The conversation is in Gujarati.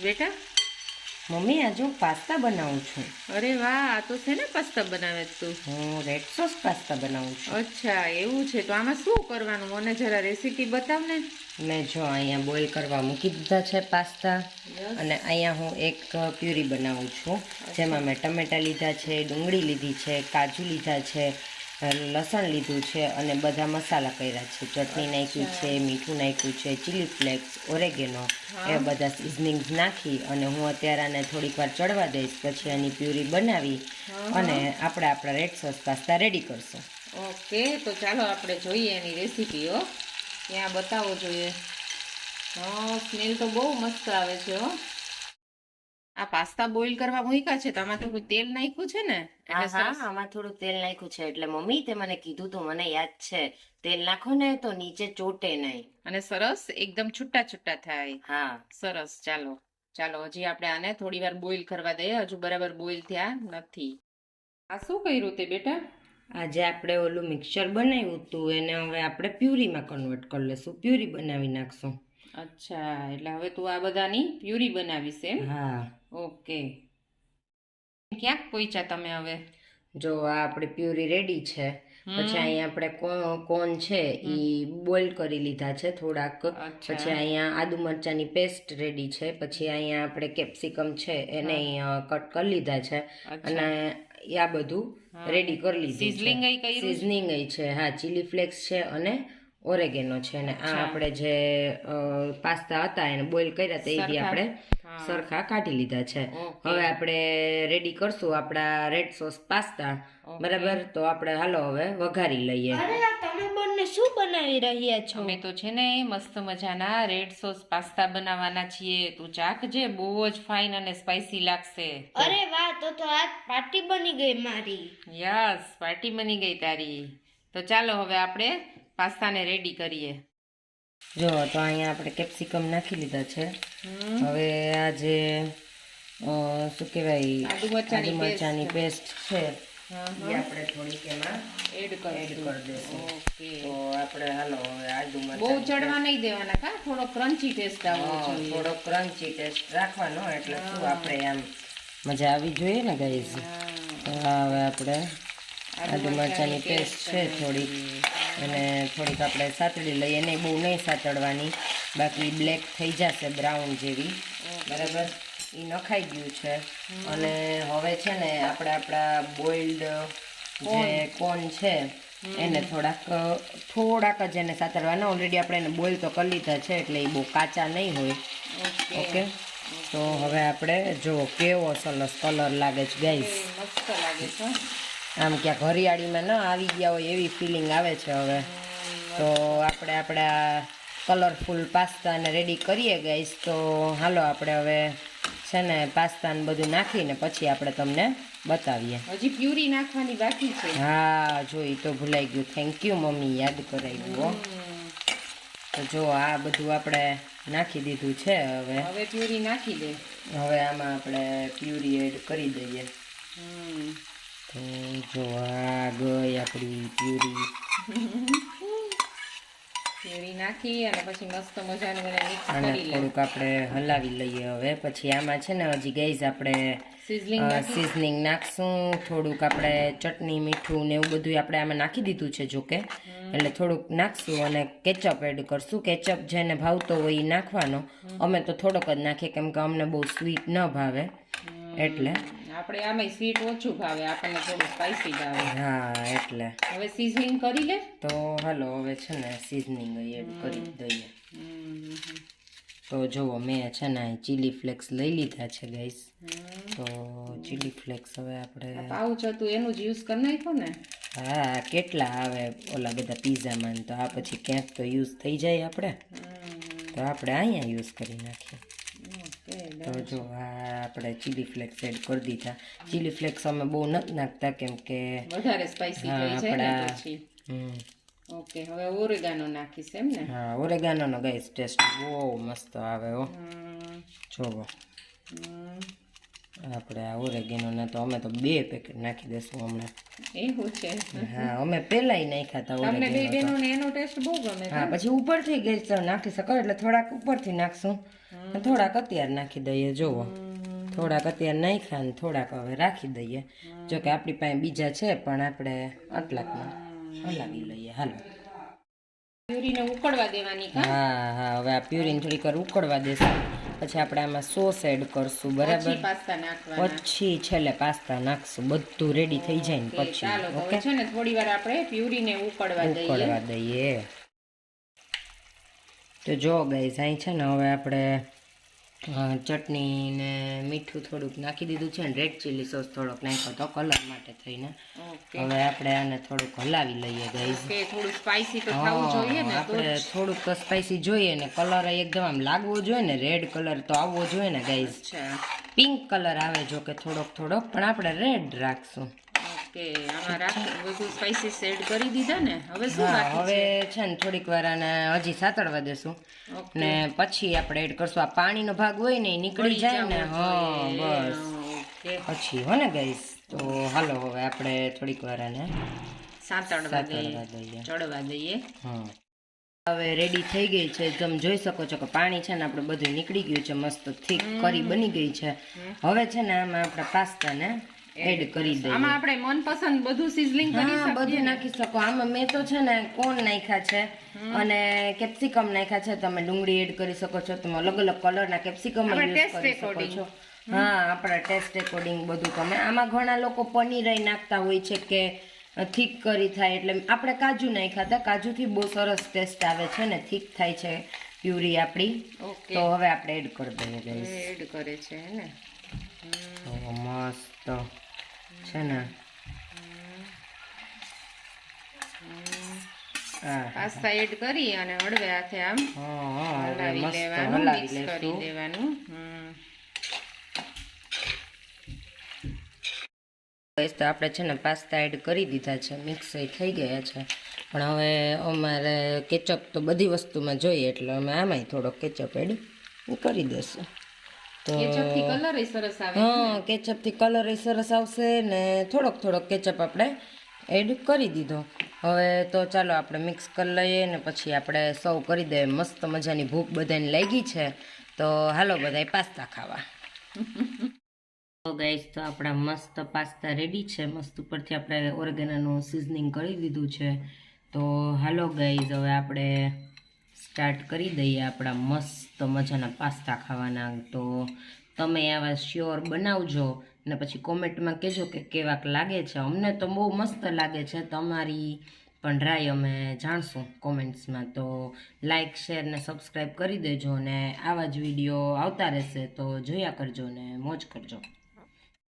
બેટા મમ્મી આજે હું પાસ્તા બનાવું છું. અરે વાહ, આ તો છે ને પાસ્તા બનાવે છે તું? હું રેડ સોસ પાસ્તા બનાવું છું. અચ્છા એવું છે, તો આમાં શું કરવાનું મને જરા રેસીપી બતાવ ને. મેં જો અહીંયા બોઇલ કરવા મૂકી દીધા છે પાસ્તા. અને અહીંયા હું એક પ્યુરી બનાવું છું, જેમાં મેં ટમેટા લીધા છે, ડુંગળી લીધી છે, કાજુ લીધા છે, લસણ લીધું છે અને બધા મસાલા કર્યા છે. ચટણી નાખ્યું છે, મીઠું નાખ્યું છે, ચીલી ફ્લેક્સ, ઓરેગેનો, એ બધા સિઝનિંગ્સ નાખી અને હું અત્યારે આને થોડીક વાર ચડવા દઈશ. પછી આની પ્યુરી બનાવી અને આપણે આપણા રેડ સોસ પાસ્તા રેડી કરશું. ઓકે, તો ચાલો આપણે જોઈએ એની રેસીપી. હો, ત્યાં બતાવો જોઈએ. સ્મેલ તો બહુ મસ્ત આવે છે. હો, આ પાસ્તા બોઇલ કરવા મૂક્યા છે તો આમાં તો તેલ નાખ્યું છે ને? હા, આમાં થોડું તેલ નાખ્યું છે. એટલે મમ્મી તે મને કીધું તું, મને યાદ છે, તેલ નાખો ને તો નીચે ચોટે નહીં અને સરસ એકદમ છૂટા છૂટા થાય. હા, સરસ. ચાલો ચાલો, હજી આપણે આને થોડી વાર બોઇલ કરવા દઈએ. હજુ બરાબર બોઇલ થયા નથી. આ શું કર્યું તે બેટા? આજે આપણે ઓલું મિક્સર બનાવ્યું હતું એને હવે આપણે પ્યુરીમાં કન્વર્ટ કરી લેશું, પ્યુરી બનાવી નાખશું. અચ્છા, એટલે હવે તું આ બધાની પ્યુરી બનાવીશ એમ? હા. ઓકે, ક્યાંક પહોંચ્યા તમે હવે? જો આ આપણી પ્યુરી રેડી છે. પછી અહીંયા આપણે કોન છે એ બોઇલ કરી લીધા છે થોડાક. પછી અહીંયા આદુ મરચાની પેસ્ટ રેડી છે. પછી અહીંયા આપણે કેપ્સિકમ છે એને કટ કરી લીધા છે અને આ બધું રેડી કરી લીધું છે. સિઝનિંગ છે, હા, ચીલી ફ્લેક્સ છે અને ઓરેગેનો છે. અને આ આપણે જે પાસ્તા હતા એને બોઇલ કર્યા હતા એ બી આપણે સરખા કાઢી લીધા છે. હવે આપણે રેડી કરશું આપણા રેડ સોસ પાસ્તા. બરાબર, તો આપણે હાલો હવે વઘારી લઈએ. તમે બંને શું બનાવી રહ્યા છો? અમે તો છે ને મસ્ત મજાના રેડ સોસ પાસ્તા બનાવવાના છીએ. તું ચાખજે, બહુ જ ફાઇન અને સ્પાઇસી લાગશે. અરે વાહ, તો આજ પાર્ટી બની ગઈ મારી. યસ, પાર્ટી બની ગઈ તારી. તો ચાલો હવે આપણે પાસ્તાને રેડી કરીએ. જો તો અહીંયા આપણે કેપ્સિકમ નાખી લીધા છે. હવે આ જે શું કહેવાય આદુ મરચાની પેસ્ટ છે એ આપણે થોડીક એમાં એડ કરી દઈશું. ઓકે, તો આપણે હાલો હવે આદુ મરચાં બહુ ચડવા નહીં દેવાના, કા થોડો ક્રન્ચી ટેસ્ટ આવવો જોઈએ. થોડો ક્રન્ચી ટેસ્ટ રાખવાનો, એટલે શું આપણે આમ મજા આવી જોઈએ ને ગાઈઝ. તો હવે આપણે આદુ મરચાંની પેસ્ટ છે થોડીક, અને થોડીક આપણે સાતળી લઈએ. નહીં, બહુ નહીં સાતળવાની, બાકી બ્લેક થઈ જશે, બ્રાઉન જેવી. બરાબર, એ નખાઈ ગયું છે. અને હવે છે ને આપણે આપણા બોઇલ્ડ જે કોર્ન છે એને થોડાક જ એને સાતળવાના. ઓલરેડી આપણે એને બોઇલ તો કરી લીધા છે એટલે એ બહુ કાચા નહીં હોય. ઓકે, તો હવે આપણે જો કેવો સરસ કલર લાગે છે ગાઈસ. મસ્ત લાગે છે. આમ ક્યાંક હરિયાળીમાં ન આવી ગયા હોય એવી ફિલિંગ આવે છે હવે. તો આપણે આપણા કલરફુલ પાસ્તાને રેડી કરીએ ગાઈસ. તો હાલો આપણે હવે છે ને પાસ્તાને બધું નાખીને પછી આપણે તમને બતાવીએ. હજી પ્યુરી નાખવાની બાકી છે. હા, જો એ તો ભૂલાઈ ગયું. થેન્ક યુ મમ્મી, યાદ કરાવ્યું. તો જો આ બધું આપણે નાખી દીધું છે. હવે પ્યુરી નાખી દે. હવે આમાં આપણે પ્યુરી એડ કરી દઈએ. તો જો આ ગઈ આપણી પ્યુરી. પ્યુરી નાખી અને પછી મસ્ત મજાનું એને મિક્સ અને કરી લે. થોડુંક આપણે હલાવી લઈએ. હવે પછી આમાં છે ને હજી ગાઈઝ આપણે સિઝનિંગ નાખશું. થોડુંક આપણે ચટણી, મીઠું ને એવું બધું આપણે આમાં નાખી દીધું છે જોકે, એટલે થોડુંક નાખશું. અને કેચઅપ એડ કરશું. કેચઅપ જેને ભાવતો હોય એ નાખવાનો. અમે તો થોડોક જ નાખીએ કેમ કે અમને બહુ સ્વીટ ન ભાવે, એટલે આપણે આમાં સ્વીટ ઓછું ભાવે, આપણને થોડું સ્પાઈસી ભાવે. હા, એટલે હવે સિઝનિંગ કરી લે. તો હાલો હવે છે ને સિઝનિંગ એડ કરી દઈએ. તો જુઓ મેં છે ને ચીલી ફ્લેક્સ લઈ લીધા છે ગાઈસ. તો ચીલી ફ્લેક્સ હવે આપણે પાઉચ હતું એનું જ યુઝ કરી નાખો ને. હા, કેટલા આવે ઓલા બધા પીઝામાં, તો આ પછી ક્યાંક તો યુઝ થઈ જાય આપણે, તો આપણે અહીંયા યુઝ કરી નાખીએ. તો જો આ આપણે ચીલી ફ્લેક્સ એડ કરી દીધા. ચીલી ફ્લેક્સ અમે બહુ નથી નાખતા કેમ કે વધારે સ્પાઈસી થઈ જાય ને પછી. ઓકે, હવે ઓરેગાનો નાખીશ એમ ને? હા, ઓરેગાનોનો ગાઈસ ટેસ્ટ બહુ મસ્ત આવે હો. જોવો આપણે આ ઓરેગેનોના તો અમે તો 2 પેકેટ નાખી દેશું હમણાં. એવું છે હા અમે પહેલાંય નાખ્યા હતા તમને બે ઓરેગેનો. બહેનોને એનો ટેસ્ટ બહુ ગમે હા પછી ઉપરથી ગેસ નાખી શકો એટલે થોડાક ઉપરથી નાખશું અને થોડાક અત્યારે નાખી દઈએ. જુઓ થોડાક અત્યારે નાખ્યા ને થોડાક હવે રાખી દઈએ. જો કે આપણી પાસે બીજા છે પણ આપણે આટલાકમાં હલાવી લઈએ. હાલો પ્યુરીને ઉકળવા દેવાની કા હા હા હવે આ પ્યુરીને થોડીક વાર ઉકળવા દેશું. પછી આપણે આમાં સોસ એડ કરશું બરાબર. પછી પાસ્તા નાખવાના પછી છેલ્લે પાસ્તા નાખશું. બધું રેડી થઈ જાય ને ઓકે, પછી ચાલો તો હવે છે ને થોડી વાર આપણે પ્યુરીને ઉકળવા દઈએ ઉકળવા દઈએ. તો જો ગાઈસ અહીં છે ને હવે આપણે ચટણી ને મીઠું થોડુંક નાખી દીધું છે ને રેડ ચીલી સોસ થોડોક નાખ્યો તો કલર માટે થઈને. ઓકે હવે આપણે આને થોડુંક હલાવી લઈએ ગાઈસ. કે થોડું સ્પાઈસી તો થવું જોઈએ ને તો આપણે થોડુંક તો સ્પાઈસી જોઈએ ને કલર એકદમ આમ લાગવો જોઈએ ને રેડ કલર તો આવવો જોઈએ ને ગાઈસ. અચ્છા પિંક કલર આવે જો કે થોડોક પણ આપણે રેડ રાખશું. ઓકે આમાં રાખી બધું સ્પાઈસીસ એડ કરી દીધા ને હવે શું હા બાકી હવે છે ને થોડીક વાર આને હજી સાતળવા દેશું ઓકે ને પછી આપણે એડ કરશું. આ પાણીનો ભાગ હોય ને એ નીકળી જાય ને હા બસ ઓકે પછી હો ને ગાઈસ. તો હાલો હવે આપણે થોડીક વાર આને સાતળવા દઈએ સાતળવા દઈએ. ચડવા દઈએ હા હવે રેડી થઈ ગઈ છે. તમે જોઈ શકો છો કે પાણી છે ને આપણે બધું નીકળી ગયું છે. મસ્ત થીક કરી બની ગઈ છે. હવે છે ને આમાં આપણે પાસ્તાને એડ કરી દઈએ. આમાં આપણે મનપસંદ બધું સિઝલિંગ કરી હા શકીએ બધું નાખી શકો. આમાં મેં તો છે ને કોર્ન નાખ્યા છે અને કેપ્સિકમ નાખ્યા છે. તમે ડુંગળી એડ કરી શકો છો. તમે અલગ અલગ કલરના કેપ્સિકમ આપણે યુઝ taste કરી શકો according. છો. હા આપણા ટેસ્ટ એકોર્ડિંગ બધું તમે. આમાં ઘણા લોકો પનીર નાખતા હોય છે કે થીક કરી થાય એટલે આપણે કાજુ નાખ્યા હતા. કાજુથી બહુ સરસ ટેસ્ટ આવે છે ને થીક થાય છે પ્યુરી આપણી. ઓકે તો હવે આપણે એડ કરી દઈએ ગાઈસ. એડ કરે છે હે ને તો મસ્ત છે ને પાસ્તા એડ કરી અને હળવે હાથે આમ હલાવી મસ્ત લેવાનું હલાવી મિક્સ કરી લેશું. દેવાનું તો આપણે છે ને પાસ્તા એડ કરી દીધા છે. મિક્સ થઈ ગયા છે પણ હવે અમારે કેચઅપ તો બધી વસ્તુમાં જોઈએ એટલે અમે આમાંય થોડોક કેચઅપ એડ કરી દઈશું. તો કેચઅપથી કલર સરસ આવે હા કેચઅપથી કલર સરસ આવશે ને થોડોક કેચઅપ આપણે એડ કરી દીધો. હવે તો ચાલો આપણે મિક્સ કરી લઈએ ને પછી આપણે સર્વ કરી દઈએ. મસ્ત મજાની ભૂખ બધાને લાગી છે તો હાલો બધાય પાસ્તા ખાવા. તો ગાઈસ તો આપણા મસ્ત પાસ્તા રેડી છે. મસ્ત ઉપરથી આપણે ઓરેગેનોનું સિઝનિંગ કરી દીધું છે. તો હાલો ગાઈસ હવે આપણે સ્ટાર્ટ કરી દઈએ આપણા મસ્ત મજાના પાસ્તા ખાવાના. તો તમે આવા શ્યોર બનાવજો ને પછી કોમેન્ટમાં કહેજો કે કેવાક લાગે છે. અમને તો બહુ મસ્ત લાગે છે. તમારી પણ રાય અમે જાણશું કોમેન્ટ્સમાં. તો લાઇક શેર ને સબસ્ક્રાઈબ કરી દેજો ને આવા જ વિડીયો આવતા રહેશે તો જોયા કરજો ને મોજ કરજો.